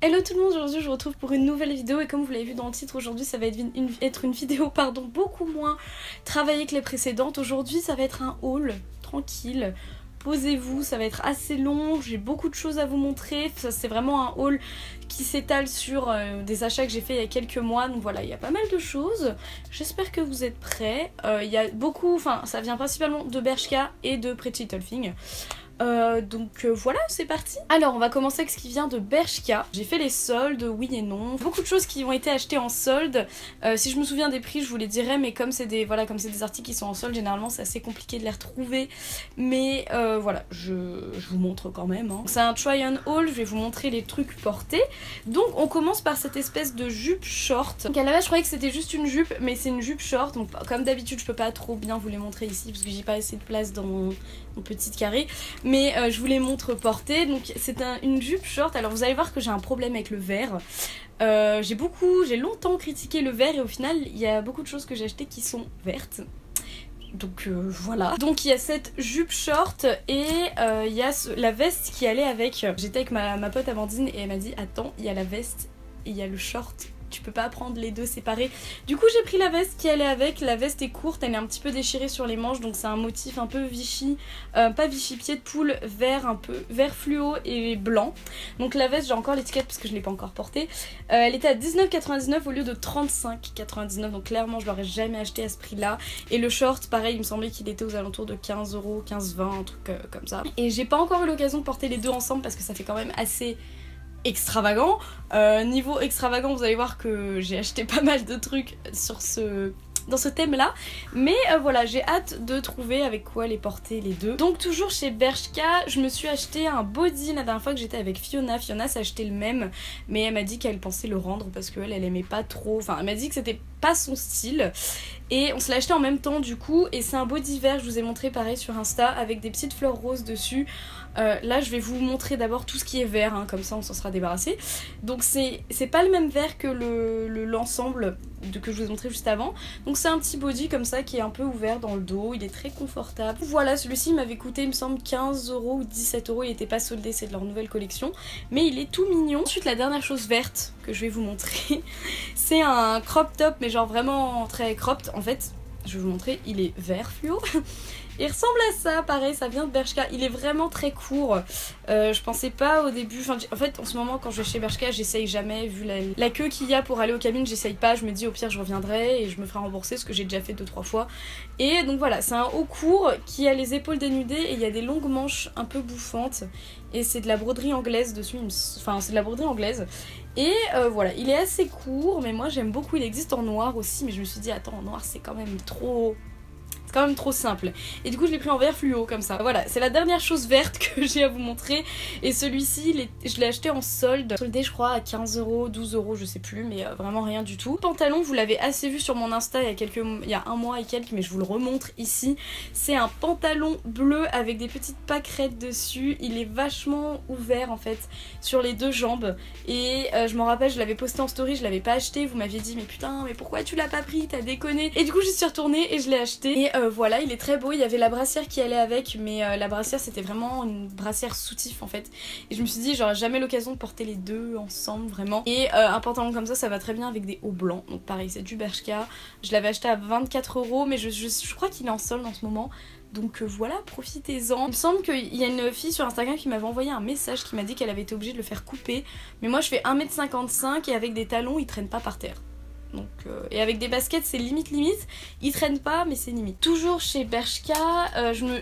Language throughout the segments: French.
Hello tout le monde, aujourd'hui je vous retrouve pour une nouvelle vidéo et comme vous l'avez vu dans le titre, aujourd'hui ça va être une vidéo beaucoup moins travaillée que les précédentes. Aujourd'hui ça va être un haul tranquille, posez-vous, ça va être assez long, j'ai beaucoup de choses à vous montrer. C'est vraiment un haul qui s'étale sur des achats que j'ai fait il y a quelques mois, donc voilà, il y a pas mal de choses. J'espère que vous êtes prêts. Il y a beaucoup, enfin ça vient principalement de Bershka et de Pretty Little Thing. Voilà, c'est parti. Alors on va commencer avec ce qui vient de Bershka. J'ai fait les soldes, oui et non. Beaucoup de choses qui ont été achetées en solde. Si je me souviens des prix je vous les dirai, mais comme c'est des articles qui sont en solde, généralement c'est assez compliqué de les retrouver. Mais voilà, je vous montre quand même hein. C'est un try on haul, je vais vous montrer les trucs portés. Donc on commence par cette espèce de jupe short. Donc à la base je croyais que c'était juste une jupe, mais c'est une jupe short. Donc comme d'habitude je peux pas trop bien vous les montrer ici parce que j'ai pas assez de place dans mon petit carré. Mais je vous les montre portées. Donc c'est une jupe short. Alors vous allez voir que j'ai un problème avec le vert. J'ai longtemps critiqué le vert et au final il y a beaucoup de choses que j'ai achetées qui sont vertes. Donc voilà. Donc il y a cette jupe short et il y a la veste qui allait avec. J'étais avec ma pote Amandine et elle m'a dit attends, il y a la veste et il y a le short. Tu peux pas prendre les deux séparés. Du coup j'ai pris la veste qui allait avec. La veste est courte, elle est un petit peu déchirée sur les manches. Donc c'est un motif un peu Vichy. Pas Vichy, pied de poule, vert un peu. Vert fluo et blanc. Donc la veste j'ai encore l'étiquette parce que je l'ai pas encore portée. Elle était à 19,99 au lieu de 35,99. Donc clairement je l'aurais jamais acheté à ce prix là. Et le short pareil il me semblait qu'il était aux alentours de 15 €, 15-20, un truc comme ça. Et j'ai pas encore eu l'occasion de porter les deux ensemble parce que ça fait quand même assez extravagant. Niveau extravagant vous allez voir que j'ai acheté pas mal de trucs dans ce thème là, mais voilà, j'ai hâte de trouver avec quoi les porter les deux. Donc toujours chez Bershka, je me suis acheté un body la dernière fois que j'étais avec Fiona. Fiona s'est acheté le même, mais elle m'a dit qu'elle pensait le rendre parce qu'elle aimait pas trop, enfin elle m'a dit que c'était pas son style. Et on se l'a acheté en même temps du coup, et c'est un body vert, je vous ai montré pareil sur Insta, avec des petites fleurs roses dessus. Là je vais vous montrer d'abord tout ce qui est vert, hein, comme ça on s'en sera débarrassé. Donc c'est pas le même vert que l'ensemble que je vous ai montré juste avant. Donc c'est un petit body comme ça qui est un peu ouvert dans le dos, il est très confortable. Voilà, celui-ci m'avait coûté il me semble 15 € ou 17 €, il était pas soldé, c'est de leur nouvelle collection. Mais il est tout mignon. Ensuite la dernière chose verte que je vais vous montrer, c'est un crop top, mais genre vraiment très cropped en fait. Je vais vous montrer, il est vert fluo. Il ressemble à ça, pareil, ça vient de Bershka. Il est vraiment très court. Je pensais pas au début. En fait, en ce moment, quand je vais chez Bershka, j'essaye jamais. Vu la queue qu'il y a pour aller au cabine, j'essaye pas. Je me dis au pire, je reviendrai et je me ferai rembourser, ce que j'ai déjà fait 2-3 fois. Et donc voilà, c'est un haut court qui a les épaules dénudées et il y a des longues manches un peu bouffantes. Et c'est de la broderie anglaise dessus. Enfin, c'est de la broderie anglaise. Et voilà, il est assez court, mais moi j'aime beaucoup. Il existe en noir aussi, mais je me suis dit, attends, en noir, c'est quand même trop... C'est quand même trop simple. Et du coup je l'ai pris en vert fluo comme ça. Voilà, c'est la dernière chose verte que j'ai à vous montrer. Et celui-ci, je l'ai acheté en solde. Soldé je crois à 15 €, 12 €, je sais plus, mais vraiment rien du tout. Le pantalon, vous l'avez assez vu sur mon Insta il y a un mois et quelques, mais je vous le remontre ici. C'est un pantalon bleu avec des petites pâquerettes dessus. Il est vachement ouvert en fait sur les deux jambes. Et je m'en rappelle, je l'avais posté en story, je l'avais pas acheté. Vous m'aviez dit mais putain, mais pourquoi tu l'as pas pris, t'as déconné. Et du coup j'y suis retournée et je l'ai acheté. Et voilà, il est très beau. Il y avait la brassière qui allait avec, mais la brassière c'était vraiment une brassière soutif en fait. Et je me suis dit j'aurais jamais l'occasion de porter les deux ensemble vraiment. Et un pantalon comme ça va très bien avec des hauts blancs. Donc pareil, c'est du Bershka. Je l'avais acheté à 24 €, mais je crois qu'il est en solde en ce moment. Donc voilà, profitez-en. Il me semble qu'il y a une fille sur Instagram qui m'avait envoyé un message qui m'a dit qu'elle avait été obligée de le faire couper. Mais moi je fais 1,55 m et avec des talons ils traînent pas par terre. Donc, et avec des baskets c'est limite, ils traînent pas mais c'est limite. Toujours chez Bershka,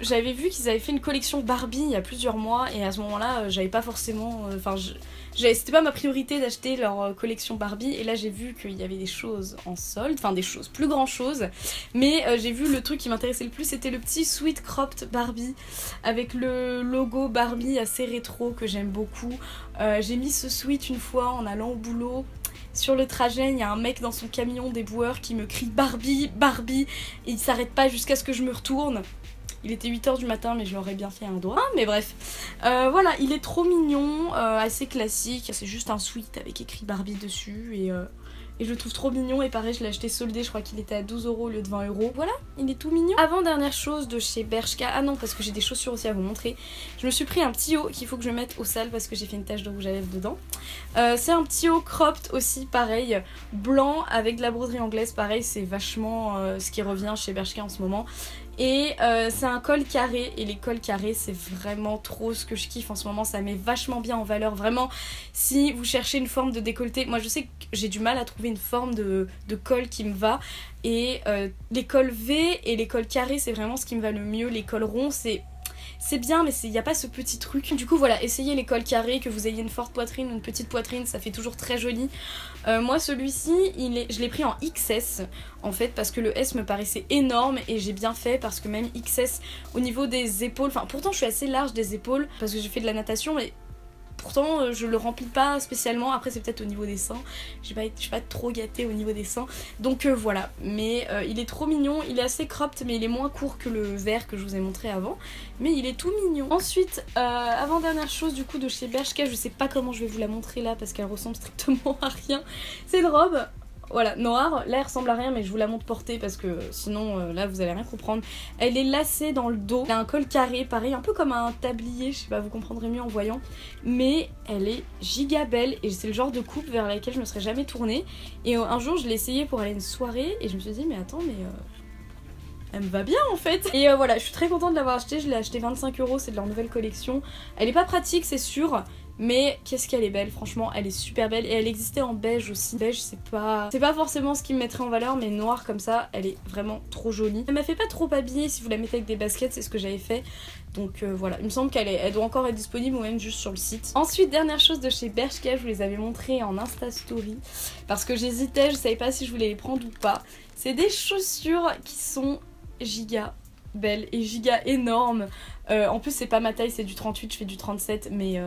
j'avais vu qu'ils avaient fait une collection Barbie il y a plusieurs mois et à ce moment là j'avais pas forcément, c'était pas ma priorité d'acheter leur collection Barbie et là j'ai vu qu'il y avait des choses en solde, enfin des choses, plus grand chose, mais j'ai vu le truc qui m'intéressait le plus, c'était le petit sweat cropped Barbie avec le logo Barbie assez rétro que j'aime beaucoup. J'ai mis ce sweat une fois en allant au boulot. Sur le trajet, il y a un mec dans son camion déboueur qui me crie Barbie, Barbie, et il s'arrête pas jusqu'à ce que je me retourne. Il était 8 h du matin, mais je l'aurais bien fait un doigt. Mais bref, voilà, il est trop mignon, assez classique. C'est juste un sweat avec écrit Barbie dessus et je le trouve trop mignon. Et pareil, je l'ai acheté soldé, je crois qu'il était à 12 € au lieu de 20 €. Voilà, il est tout mignon. Avant dernière chose de chez Bershka, ah non parce que j'ai des chaussures aussi à vous montrer. Je me suis pris un petit haut qu'il faut que je mette au sale parce que j'ai fait une tache de rouge à lèvres dedans. C'est un petit haut cropped aussi, pareil, blanc avec de la broderie anglaise. Pareil, c'est vachement ce qui revient chez Bershka en ce moment. Et c'est un col carré, et les cols carrés c'est vraiment trop ce que je kiffe en ce moment, ça met vachement bien en valeur. Vraiment, si vous cherchez une forme de décolleté, moi je sais que j'ai du mal à trouver une forme de col qui me va, et les cols V et les cols carrés c'est vraiment ce qui me va le mieux. Les cols ronds c'est bien, mais il n'y a pas ce petit truc. Du coup voilà, essayez les cols carrés, que vous ayez une forte poitrine ou une petite poitrine, ça fait toujours très joli. Moi celui-ci, je l'ai pris en XS en fait, parce que le S me paraissait énorme, et j'ai bien fait parce que même XS au niveau des épaules, enfin pourtant je suis assez large des épaules parce que j'ai fait de la natation, mais pourtant je le remplis pas spécialement. Après c'est peut-être au niveau des seins, je suis pas trop gâtée au niveau des seins, donc voilà. Mais il est trop mignon, il est assez cropped, mais il est moins court que le vert que je vous ai montré avant, mais il est tout mignon. Ensuite, avant dernière chose du coup de chez Bershka, je sais pas comment je vais vous la montrer là parce qu'elle ressemble strictement à rien. C'est une robe, voilà, noire, là elle ressemble à rien, mais je vous la montre portée parce que sinon là vous allez rien comprendre. Elle est lacée dans le dos, elle a un col carré, pareil, un peu comme un tablier, je sais pas, vous comprendrez mieux en voyant. Mais elle est giga belle, et c'est le genre de coupe vers laquelle je me serais jamais tournée. Et un jour je l'ai essayé pour aller à une soirée, et je me suis dit mais attends, mais elle me va bien en fait. Et voilà, je suis très contente de l'avoir acheté, je l'ai acheté 25 €, c'est de leur nouvelle collection. Elle est pas pratique c'est sûr, mais qu'est-ce qu'elle est belle, franchement elle est super belle. Et elle existait en beige aussi. Beige c'est pas forcément ce qui me mettrait en valeur, mais noir comme ça elle est vraiment trop jolie. Elle m'a fait pas trop habiller, si vous la mettez avec des baskets c'est ce que j'avais fait. Donc voilà, il me semble qu'elle doit encore être disponible ou même juste sur le site. Ensuite, dernière chose de chez Bershka, je vous les avais montrées en Insta Story parce que j'hésitais, je savais pas si je voulais les prendre ou pas. C'est des chaussures qui sont giga belles et giga énormes. En plus c'est pas ma taille, c'est du 38, je fais du 37, mais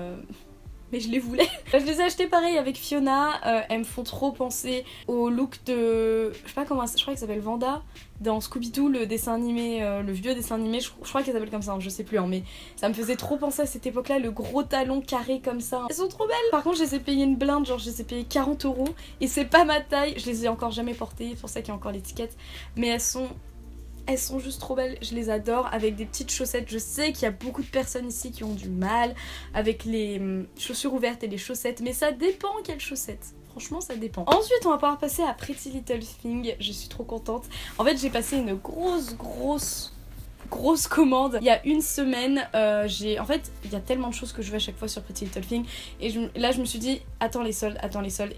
je les voulais. Je les ai achetées pareil avec Fiona, elles me font trop penser au look de... je sais pas comment, je crois qu'elle s'appelle Vanda dans Scooby-Doo, le dessin animé, le vieux dessin animé, je crois qu'elle s'appelle comme ça, hein, je sais plus, hein, mais ça me faisait trop penser à cette époque-là, le gros talon carré comme ça. Elles sont trop belles. Par contre je les ai payées une blinde, genre je les ai payées 40 €, et c'est pas ma taille, je les ai encore jamais portées, c'est pour ça qu'il y a encore l'étiquette, mais elles sont juste trop belles, je les adore, avec des petites chaussettes. Je sais qu'il y a beaucoup de personnes ici qui ont du mal avec les chaussures ouvertes et les chaussettes, mais ça dépend quelles chaussettes. Franchement ça dépend. Ensuite on va pouvoir passer à Pretty Little Thing, je suis trop contente. En fait j'ai passé une grosse commande il y a une semaine. En fait il y a tellement de choses que je veux à chaque fois sur Pretty Little Thing, et là je me suis dit attends les soldes,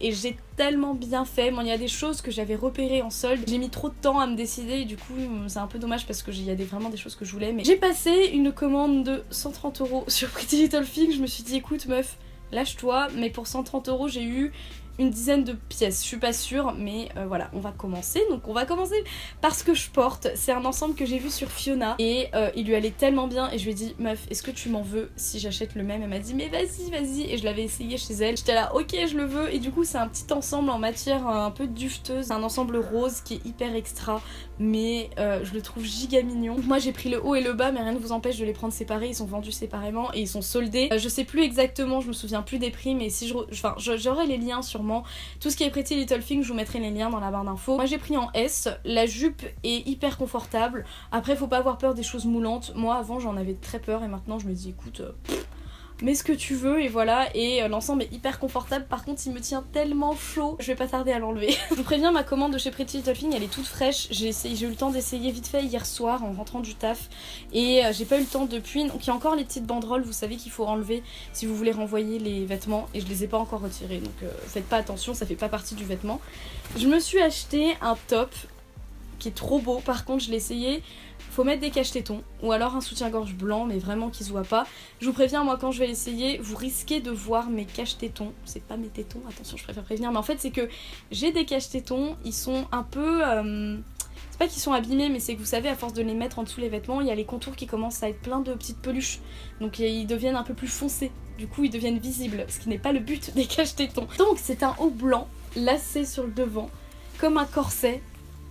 et j'ai tellement bien fait. Bon, il y a des choses que j'avais repérées en solde, j'ai mis trop de temps à me décider et du coup c'est un peu dommage parce qu'il y a vraiment des choses que je voulais, mais j'ai passé une commande de 130 € sur Pretty Little Thing. Je me suis dit écoute meuf, lâche-toi, mais pour 130 € j'ai eu une dizaine de pièces, je suis pas sûre, mais voilà, on va commencer. Donc on va commencer par ce que je porte. C'est un ensemble que j'ai vu sur Fiona et il lui allait tellement bien, et je lui ai dit meuf, est-ce que tu m'en veux si j'achète le même? Elle m'a dit mais vas-y, et je l'avais essayé chez elle, j'étais là ok je le veux. Et du coup c'est un petit ensemble en matière un peu dufteuse, un ensemble rose qui est hyper extra, mais je le trouve giga mignon. Moi j'ai pris le haut et le bas, mais rien ne vous empêche de les prendre séparés, ils sont vendus séparément et ils sont soldés. Je sais plus exactement, je me souviens plus des prix, mais si j'aurai les liens sûrement. Tout ce qui est Pretty Little Thing, je vous mettrai les liens dans la barre d'infos. Moi j'ai pris en S, la jupe est hyper confortable. Après faut pas avoir peur des choses moulantes. Moi avant j'en avais très peur et maintenant je me dis écoute, mets ce que tu veux, et voilà. Et l'ensemble est hyper confortable. Par contre il me tient tellement chaud, je vais pas tarder à l'enlever. Je vous préviens, ma commande de chez Pretty Little Thing elle est toute fraîche. J'ai eu le temps d'essayer vite fait hier soir en rentrant du taf, et j'ai pas eu le temps depuis. Donc il y a encore les petites banderoles, vous savez qu'il faut enlever si vous voulez renvoyer les vêtements, et je les ai pas encore retirés, donc faites pas attention, ça fait pas partie du vêtement. Je me suis acheté un top qui est trop beau. Par contre je l'ai essayé, faut mettre des cache-tétons ou alors un soutien-gorge blanc, mais vraiment qui se voit pas. Je vous préviens, moi quand je vais l'essayer, vous risquez de voir mes cache-tétons. C'est pas mes tétons, attention, je préfère prévenir, mais en fait c'est que j'ai des cache-tétons, ils sont un peu... c'est pas qu'ils sont abîmés, mais c'est que vous savez, à force de les mettre en dessous les vêtements, il y a les contours qui commencent à être plein de petites peluches. Donc ils deviennent un peu plus foncés, du coup ils deviennent visibles, ce qui n'est pas le but des cache-tétons. Donc c'est un haut blanc, lacé sur le devant, comme un corset.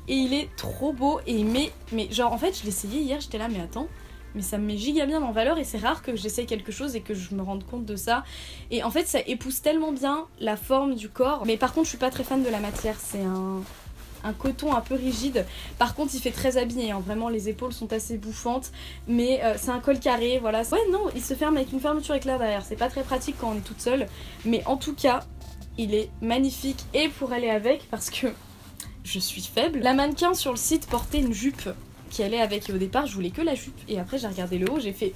Et il est trop beau, et mais genre en fait je l'ai essayé hier, j'étais là mais attends, mais ça me met giga bien en valeur et c'est rare que j'essaye quelque chose et que je me rende compte de ça. Et en fait ça épouse tellement bien la forme du corps. Mais par contre je suis pas très fan de la matière, c'est un coton un peu rigide. Par contre il fait très habillé, hein. Vraiment les épaules sont assez bouffantes. Mais c'est un col carré, voilà. Ouais non, il se ferme avec une fermeture éclair derrière. C'est pas très pratique quand on est toute seule. Mais en tout cas, il est magnifique. Et pour aller avec, parce que je suis faible, la mannequin sur le site portait une jupe qui allait avec. Et au départ je voulais que la jupe. Et après j'ai regardé le haut, j'ai fait...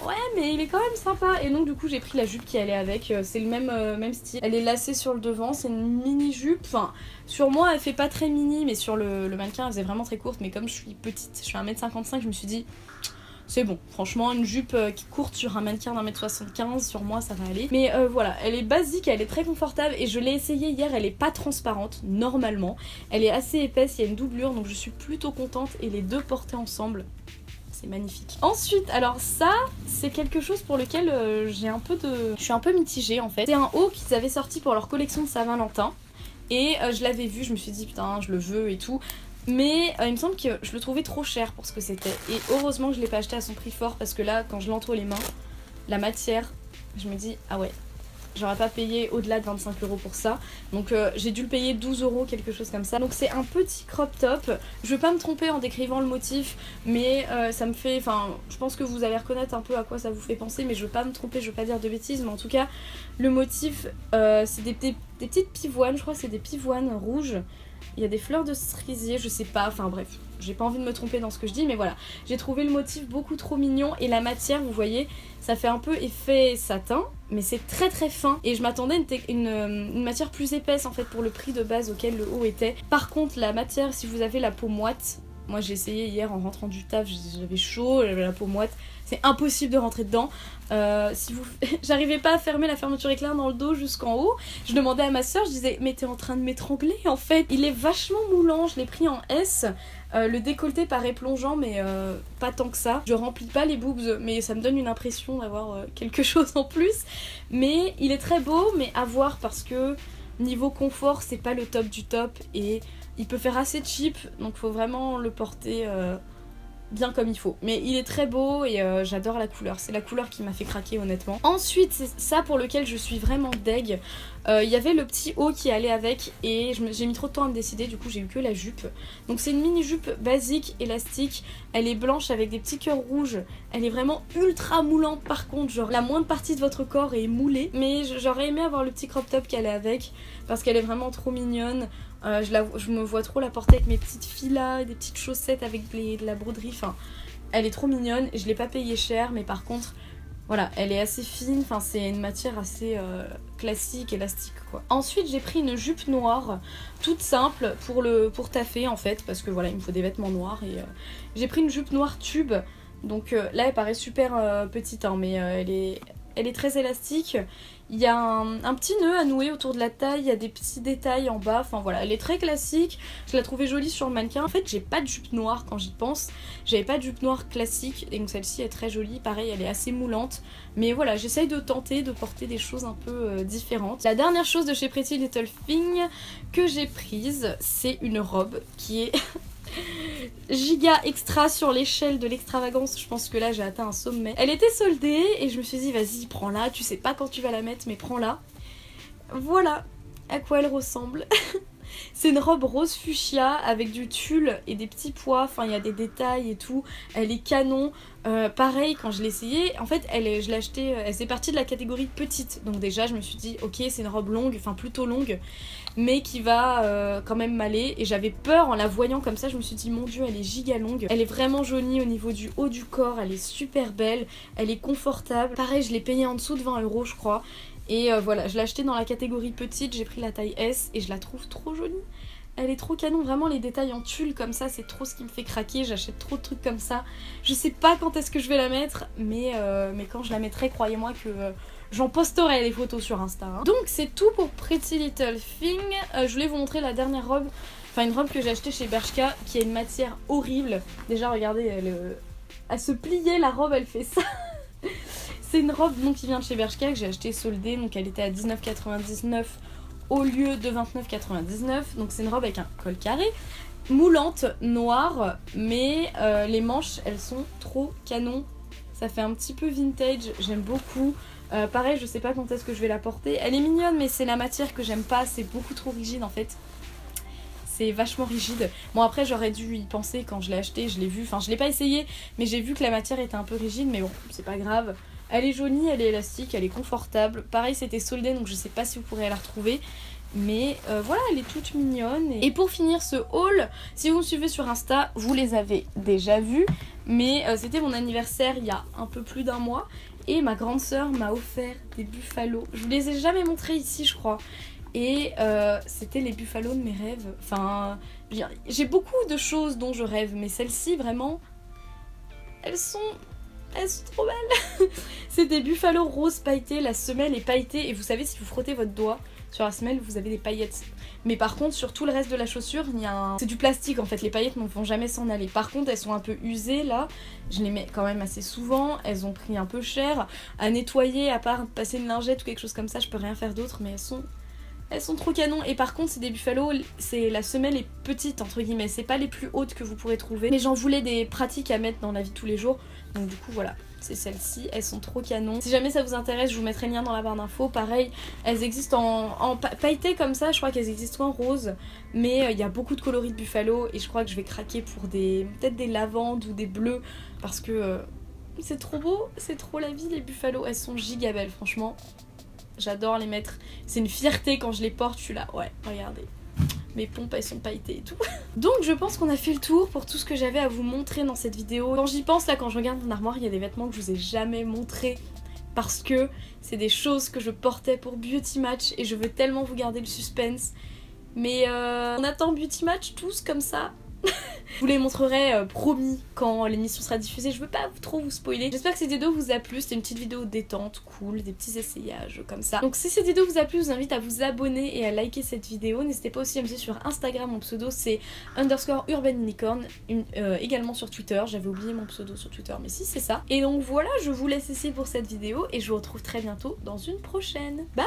ouais mais il est quand même sympa. Et donc du coup j'ai pris la jupe qui allait avec. C'est le même style. Elle est lacée sur le devant, c'est une mini jupe. Enfin sur moi elle fait pas très mini, mais sur le mannequin elle faisait vraiment très courte. Mais comme je suis petite, je fais 1m55, je me suis dit c'est bon, franchement une jupe qui courte sur un mannequin d'1m75, sur moi ça va aller. Mais voilà, elle est basique, elle est très confortable. Et je l'ai essayée hier, elle est pas transparente normalement. Elle est assez épaisse, il y a une doublure, donc je suis plutôt contente. Et les deux portés ensemble, c'est magnifique. Ensuite, alors ça, c'est quelque chose pour lequel je suis un peu mitigée en fait. C'est un haut qu'ils avaient sorti pour leur collection de Saint-Valentin. Et je l'avais vu, je me suis dit putain, je le veux et tout. Mais il me semble que je le trouvais trop cher pour ce que c'était. Et heureusement que je l'ai pas acheté à son prix fort, parce que là, quand je l'ai entre les mains, la matière, je me dis ah ouais, j'aurais pas payé au-delà de 25 € pour ça. Donc j'ai dû le payer 12 €, quelque chose comme ça. Donc c'est un petit crop top. Je vais pas me tromper en décrivant le motif, mais ça me fait... Enfin, je pense que vous allez reconnaître un peu à quoi ça vous fait penser, mais je veux pas me tromper, je veux pas dire de bêtises. Mais en tout cas, le motif, c'est des petites pivoines, je crois que c'est des pivoines rouges. Il y a des fleurs de cerisier, je sais pas, enfin bref, j'ai pas envie de me tromper dans ce que je dis, mais voilà. J'ai trouvé le motif beaucoup trop mignon et la matière, vous voyez, ça fait un peu effet satin, mais c'est très très fin. Et je m'attendais à une matière plus épaisse en fait pour le prix de base auquel le haut était. Par contre, la matière, si vous avez la peau moite, moi j'ai essayé hier en rentrant du taf, j'avais chaud, j'avais la peau moite, c'est impossible de rentrer dedans. J'arrivais pas à fermer la fermeture éclair dans le dos jusqu'en haut. Je demandais à ma soeur, je disais mais t'es en train de m'étrangler en fait. Il est vachement moulant, je l'ai pris en S. Le décolleté paraît plongeant mais pas tant que ça. Je remplis pas les boobs mais ça me donne une impression d'avoir quelque chose en plus. Mais il est très beau, mais à voir parce que niveau confort c'est pas le top du top et il peut faire assez cheap, donc faut vraiment le porter bien comme il faut. Mais il est très beau et j'adore la couleur. C'est la couleur qui m'a fait craquer honnêtement. Ensuite, c'est ça pour lequel je suis vraiment deg. Il y avait le petit haut qui allait avec et j'ai mis trop de temps à me décider, du coup j'ai eu que la jupe. Donc c'est une mini jupe basique, élastique. Elle est blanche avec des petits cœurs rouges. Elle est vraiment ultra moulante par contre, genre la moindre partie de votre corps est moulée. Mais j'aurais aimé avoir le petit crop top qui allait avec parce qu'elle est vraiment trop mignonne. Je me vois trop la porter avec mes petites filas, des petites chaussettes avec de la broderie. Enfin, elle est trop mignonne. Je l'ai pas payée cher, mais par contre, voilà, elle est assez fine. Enfin, c'est une matière assez classique, élastique quoi. Ensuite, j'ai pris une jupe noire, toute simple pour taffer en fait, parce que voilà, il me faut des vêtements noirs et j'ai pris une jupe noire tube. Donc là, elle paraît super petite, hein, mais elle est très élastique. Il y a un petit nœud à nouer autour de la taille, il y a des petits détails en bas, enfin voilà, elle est très classique. Je la trouvais jolie sur le mannequin. En fait, j'ai pas de jupe noire quand j'y pense. J'avais pas de jupe noire classique, et donc celle-ci est très jolie. Pareil, elle est assez moulante. Mais voilà, j'essaye de tenter de porter des choses un peu différentes. La dernière chose de chez Pretty Little Thing que j'ai prise, c'est une robe qui est... giga extra sur l'échelle de l'extravagance. Je pense que là j'ai atteint un sommet. Elle était soldée et je me suis dit vas-y prends-la, tu sais pas quand tu vas la mettre mais prends-la. Voilà à quoi elle ressemble. C'est une robe rose fuchsia avec du tulle et des petits pois, enfin il y a des détails et tout. Elle est canon. Pareil quand je l'ai essayée, en fait je l'ai achetée, elle faisait partie de la catégorie petite. Donc déjà je me suis dit ok c'est une robe longue, enfin plutôt longue, mais qui va quand même m'aller. Et j'avais peur en la voyant comme ça, je me suis dit mon dieu elle est giga longue. Elle est vraiment jolie au niveau du haut du corps, elle est super belle, elle est confortable. Pareil je l'ai payée en dessous de 20 € je crois. Et voilà, je l'ai achetée dans la catégorie petite, j'ai pris la taille S et je la trouve trop jolie. Elle est trop canon, vraiment les détails en tulle comme ça, c'est trop ce qui me fait craquer, j'achète trop de trucs comme ça. Je sais pas quand est-ce que je vais la mettre, mais quand je la mettrai, croyez-moi que j'en posterai les photos sur Insta. Hein. Donc c'est tout pour Pretty Little Thing. Je voulais vous montrer la dernière robe, enfin une robe que j'ai achetée chez Bershka, qui a une matière horrible. Déjà regardez, elle se pliait la robe, elle fait ça. C'est une robe donc, qui vient de chez Bershka, que j'ai acheté soldée, donc elle était à 19,99 € au lieu de 29,99 €. Donc c'est une robe avec un col carré. moulante, noire, mais les manches elles sont trop canon. Ça fait un petit peu vintage, j'aime beaucoup. Pareil, je sais pas quand est-ce que je vais la porter. Elle est mignonne, mais c'est la matière que j'aime pas, c'est beaucoup trop rigide en fait. C'est vachement rigide. Bon après j'aurais dû y penser quand je l'ai acheté, je l'ai vu, enfin je l'ai pas essayé, mais j'ai vu que la matière était un peu rigide, mais bon, c'est pas grave. Elle est jolie, elle est élastique, elle est confortable. Pareil, c'était soldé, donc je sais pas si vous pourrez la retrouver. Mais voilà, elle est toute mignonne. Et pour finir ce haul, si vous me suivez sur Insta, vous les avez déjà vus. Mais c'était mon anniversaire il y a un peu plus d'un mois. Et ma grande sœur m'a offert des buffalos. Je vous les ai jamais montrés ici, je crois. Et c'était les buffalos de mes rêves. Enfin, j'ai beaucoup de choses dont je rêve, mais celles-ci, vraiment, elles sont trop belles. C'est des buffalos roses pailletés, la semelle est pailletée. Et vous savez, si vous frottez votre doigt sur la semelle, vous avez des paillettes. Mais par contre, sur tout le reste de la chaussure, c'est du plastique en fait, les paillettes ne vont jamais s'en aller. Par contre, elles sont un peu usées là, je les mets quand même assez souvent, elles ont pris un peu cher à nettoyer, à part passer une lingette ou quelque chose comme ça, je peux rien faire d'autre, mais elles sont trop canon. Et par contre, c'est des buffalos, la semelle est petite entre guillemets, c'est pas les plus hautes que vous pourrez trouver. Mais j'en voulais des pratiques à mettre dans la vie de tous les jours, donc du coup voilà. C'est celles-ci, elles sont trop canon. Si jamais ça vous intéresse, je vous mettrai le lien dans la barre d'infos. Pareil, elles existent en pailleté comme ça, je crois qu'elles existent en rose. Mais il y a beaucoup de coloris de buffalo et je crois que je vais craquer pour peut-être des lavandes ou des bleus. Parce que c'est trop beau, c'est trop la vie les buffalos. Elles sont giga belles, franchement. J'adore les mettre. C'est une fierté quand je les porte, je suis là, ouais, regardez. Mes pompes elles sont pailletées et tout. Donc je pense qu'on a fait le tour pour tout ce que j'avais à vous montrer dans cette vidéo. Quand j'y pense là, quand je regarde mon armoire, il y a des vêtements que je vous ai jamais montrés parce que c'est des choses que je portais pour Beauty Match et je veux tellement vous garder le suspense. Mais on attend Beauty Match tous comme ça. Je vous les montrerai promis quand l'émission sera diffusée, je veux pas trop vous spoiler. J'espère que cette vidéo vous a plu, c'était une petite vidéo détente, cool, des petits essayages comme ça. Donc si cette vidéo vous a plu, je vous invite à vous abonner et à liker cette vidéo. N'hésitez pas aussi à me suivre sur Instagram, mon pseudo c'est _urbanunicorn, également sur Twitter, j'avais oublié mon pseudo sur Twitter mais si c'est ça. Et donc voilà, je vous laisse ici pour cette vidéo et je vous retrouve très bientôt dans une prochaine. Bye!